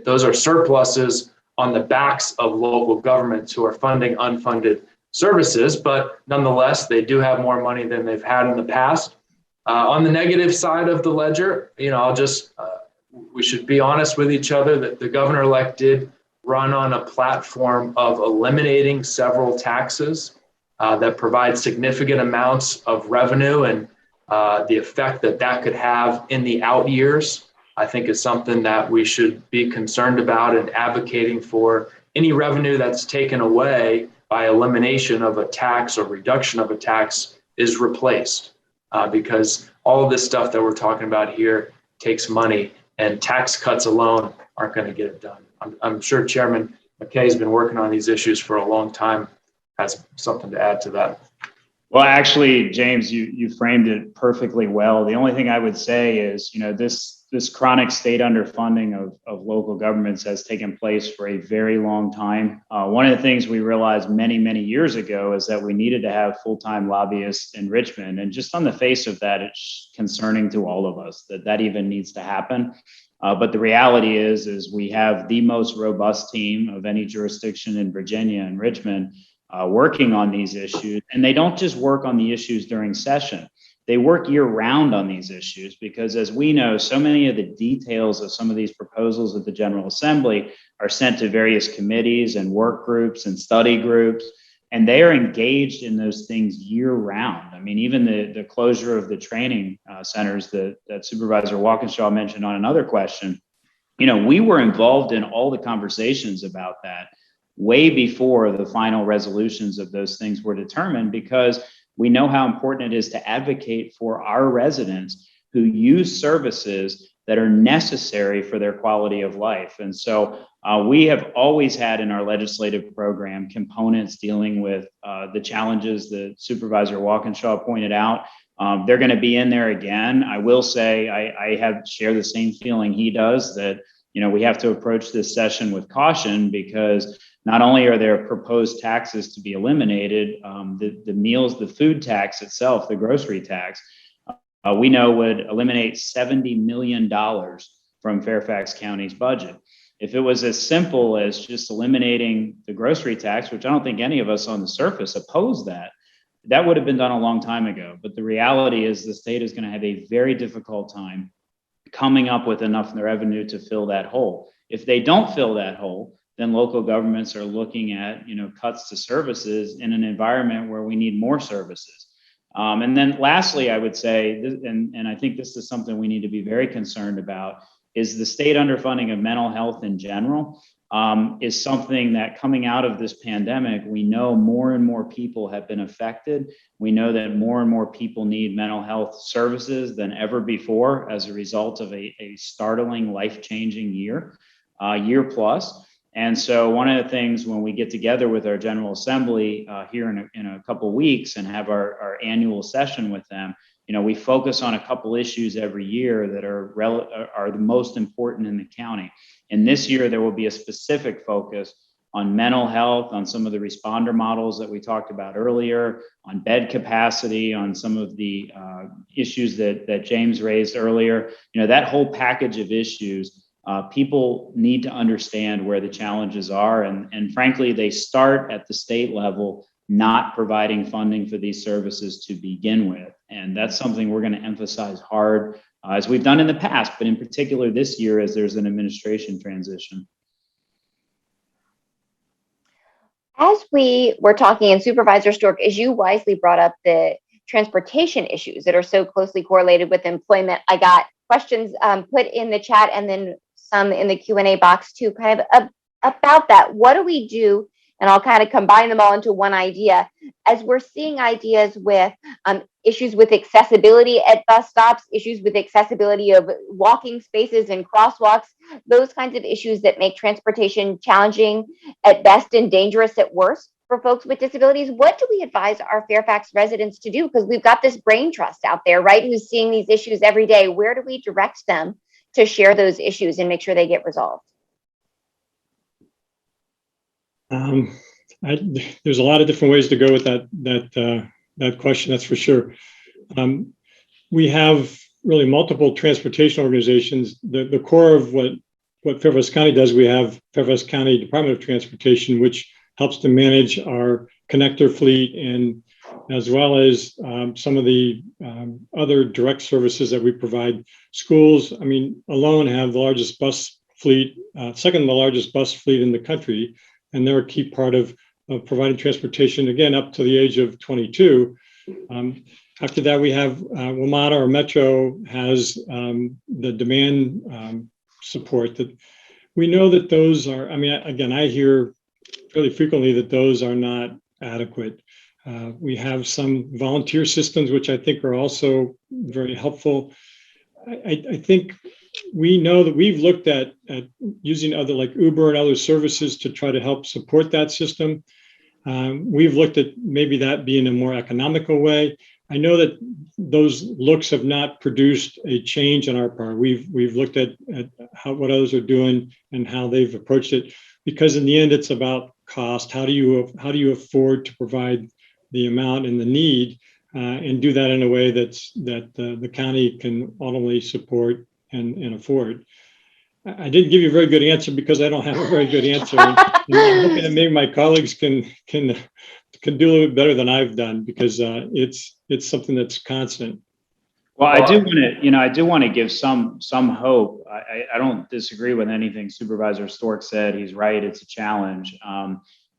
those are surpluses on the backs of local governments who are funding unfunded services, but nonetheless, they do have more money than they've had in the past. On the negative side of the ledger, we should be honest with each other that the governor-elect did run on a platform of eliminating several taxes that provide significant amounts of revenue, and the effect that could have in the out years, I think, is something that we should be concerned about, and advocating for any revenue that's taken away by elimination of a tax or reduction of a tax is replaced, because all of this stuff that we're talking about here takes money, and tax cuts alone aren't going to get it done. I'm sure Chairman McKay has been working on these issues for a long time, has something to add to that. Well, actually, James, you framed it perfectly well. The only thing I would say is, this chronic state underfunding of local governments has taken place for a very long time. One of the things we realized many, many years ago is that we needed to have full-time lobbyists in Richmond. And just on the face of that, it's concerning to all of us that even needs to happen. But the reality is we have the most robust team of any jurisdiction in Virginia and Richmond working on these issues. And they don't just work on the issues during session. They work year round on these issues, because as we know, so many of the details of some of these proposals at the General Assembly are sent to various committees and work groups and study groups, and they are engaged in those things year round. I mean, even the closure of the training centers that Supervisor Walkinshaw mentioned on another question, we were involved in all the conversations about that way before the final resolutions of those things were determined, because we know how important it is to advocate for our residents who use services that are necessary for their quality of life. And so we have always had in our legislative program components dealing with the challenges that Supervisor Walkinshaw pointed out. They're going to be in there again. I will say I share the same feeling he does, that we have to approach this session with caution, because not only are there proposed taxes to be eliminated, the food tax itself, the grocery tax, we know would eliminate $70 million from Fairfax County's budget. If it was as simple as just eliminating the grocery tax, which I don't think any of us on the surface oppose that would have been done a long time ago. But the reality is the state is going to have a very difficult time coming up with enough revenue to fill that hole. If they don't fill that hole, then local governments are looking at, cuts to services in an environment where we need more services. And then lastly, I would say, and I think this is something we need to be very concerned about, is the state underfunding of mental health in general is something that, coming out of this pandemic, we know more and more people have been affected. We know that more and more people need mental health services than ever before as a result of a startling, life-changing year plus. And so one of the things when we get together with our General Assembly here in a couple of weeks and have our annual session with them, we focus on a couple issues every year that are the most important in the county. And this year there will be a specific focus on mental health, on some of the responder models that we talked about earlier, on bed capacity, on some of the issues that James raised earlier. That whole package of issues. People need to understand where the challenges are. And frankly, they start at the state level, not providing funding for these services to begin with. And that's something we're going to emphasize hard, as we've done in the past, but in particular this year as there's an administration transition. As we were talking, and Supervisor Stork, as you wisely brought up the transportation issues that are so closely correlated with employment, I got questions put in the chat and then some in the Q&A box too, kind of about that. What do we do? And I'll kind of combine them all into one idea. As we're seeing ideas with issues with accessibility at bus stops, issues with accessibility of walking spaces and crosswalks, those kinds of issues that make transportation challenging at best and dangerous at worst for folks with disabilities. What do we advise our Fairfax residents to do? Because we've got this brain trust out there, right, who's seeing these issues every day. Where do we direct them to share those issues and make sure they get resolved? There's a lot of different ways to go with that question, that's for sure. We have really multiple transportation organizations. The core of what Fairfax County does, we have Fairfax County Department of Transportation, which helps to manage our connector fleet, and as well as some of the other direct services that we provide. Schools, I mean, alone have the largest bus fleet, second the largest bus fleet in the country, and they're a key part of providing transportation, again, up to the age of 22. After that, we have WMATA or Metro has the demand support. That we know that those are, I mean, again, I hear fairly frequently that those are not adequate. We have some volunteer systems, which I think are also very helpful. I think we know that we've looked at using other like Uber and other services to try to help support that system. We've looked at maybe that being a more economical way. I know that those looks have not produced a change on our part. We've looked at what others are doing and how they've approached it, because in the end, it's about cost. How do you afford to provide the amount and the need, and do that in a way that the county can ultimately support and afford? I didn't give you a very good answer because I don't have a very good answer. And I'm hoping that maybe my colleagues can do a little bit better than I've done, because it's something that's constant. Well, I do want to give some hope. I don't disagree with anything Supervisor Stork said. He's right. It's a challenge.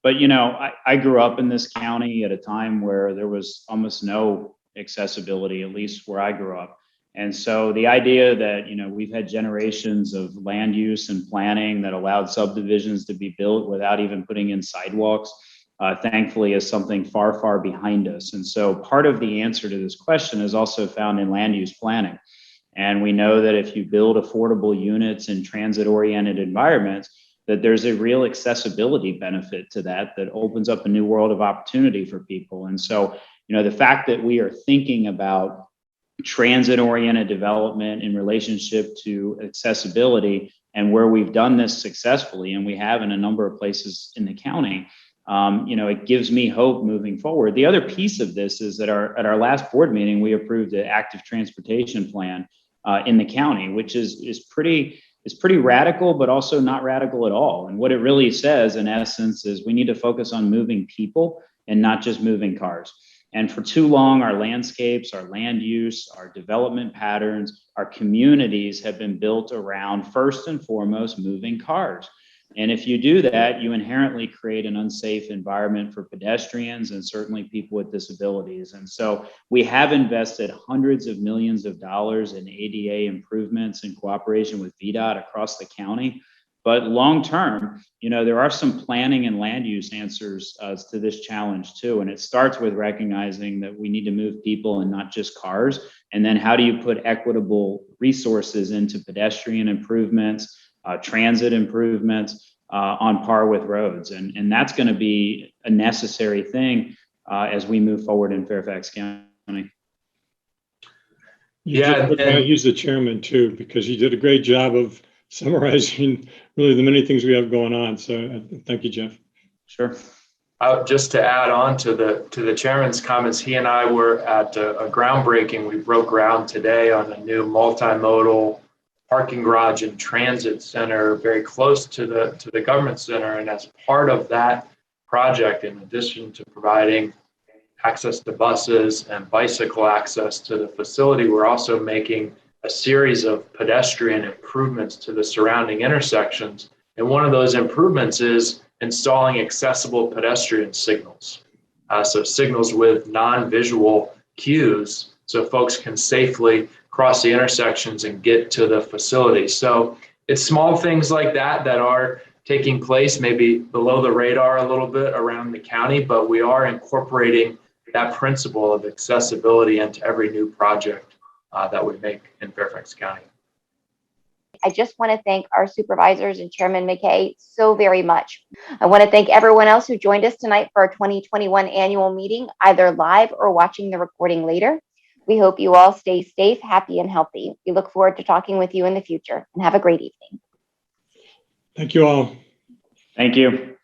But I grew up in this county at a time where there was almost no accessibility, at least where I grew up. And so the idea that, we've had generations of land use and planning that allowed subdivisions to be built without even putting in sidewalks, thankfully, is something far, far behind us. And so part of the answer to this question is also found in land use planning. And we know that if you build affordable units in transit-oriented environments, that there's a real accessibility benefit to that opens up a new world of opportunity for people. And so, the fact that we are thinking about transit-oriented development in relationship to accessibility, and where we've done this successfully, and we have in a number of places in the county, it gives me hope moving forward. The other piece of this is that at our last board meeting, we approved an active transportation plan in the county, which is pretty radical, but also not radical at all. And what it really says, in essence, is we need to focus on moving people and not just moving cars. And for too long, our landscapes, our land use, our development patterns, our communities have been built around, first and foremost, moving cars. And if you do that, you inherently create an unsafe environment for pedestrians and certainly people with disabilities. And so we have invested hundreds of millions of dollars in ADA improvements in cooperation with VDOT across the county. But long term, there are some planning and land use answers to this challenge too. And it starts with recognizing that we need to move people and not just cars. And then how do you put equitable resources into pedestrian improvements, transit improvements on par with roads? And that's going to be a necessary thing as we move forward in Fairfax County. I use the chairman too, because he did a great job of summarizing really the many things we have going on. So thank you, Jeff. Sure. Just to add on to the chairman's comments, he and I were at a groundbreaking. We broke ground today on a new multimodal parking garage and transit center very close to the government center. And as part of that project, in addition to providing access to buses and bicycle access to the facility, we're also making a series of pedestrian improvements to the surrounding intersections. And one of those improvements is installing accessible pedestrian signals. So signals with non-visual cues, so folks can safely cross the intersections and get to the facility. So it's small things like that are taking place, maybe below the radar a little bit around the county, but we are incorporating that principle of accessibility into every new project that we make in Fairfax County. I just want to thank our supervisors and Chairman McKay so very much. I want to thank everyone else who joined us tonight for our 2021 annual meeting, either live or watching the recording later. We hope you all stay safe, happy, and healthy. We look forward to talking with you in the future, and have a great evening. Thank you all. Thank you.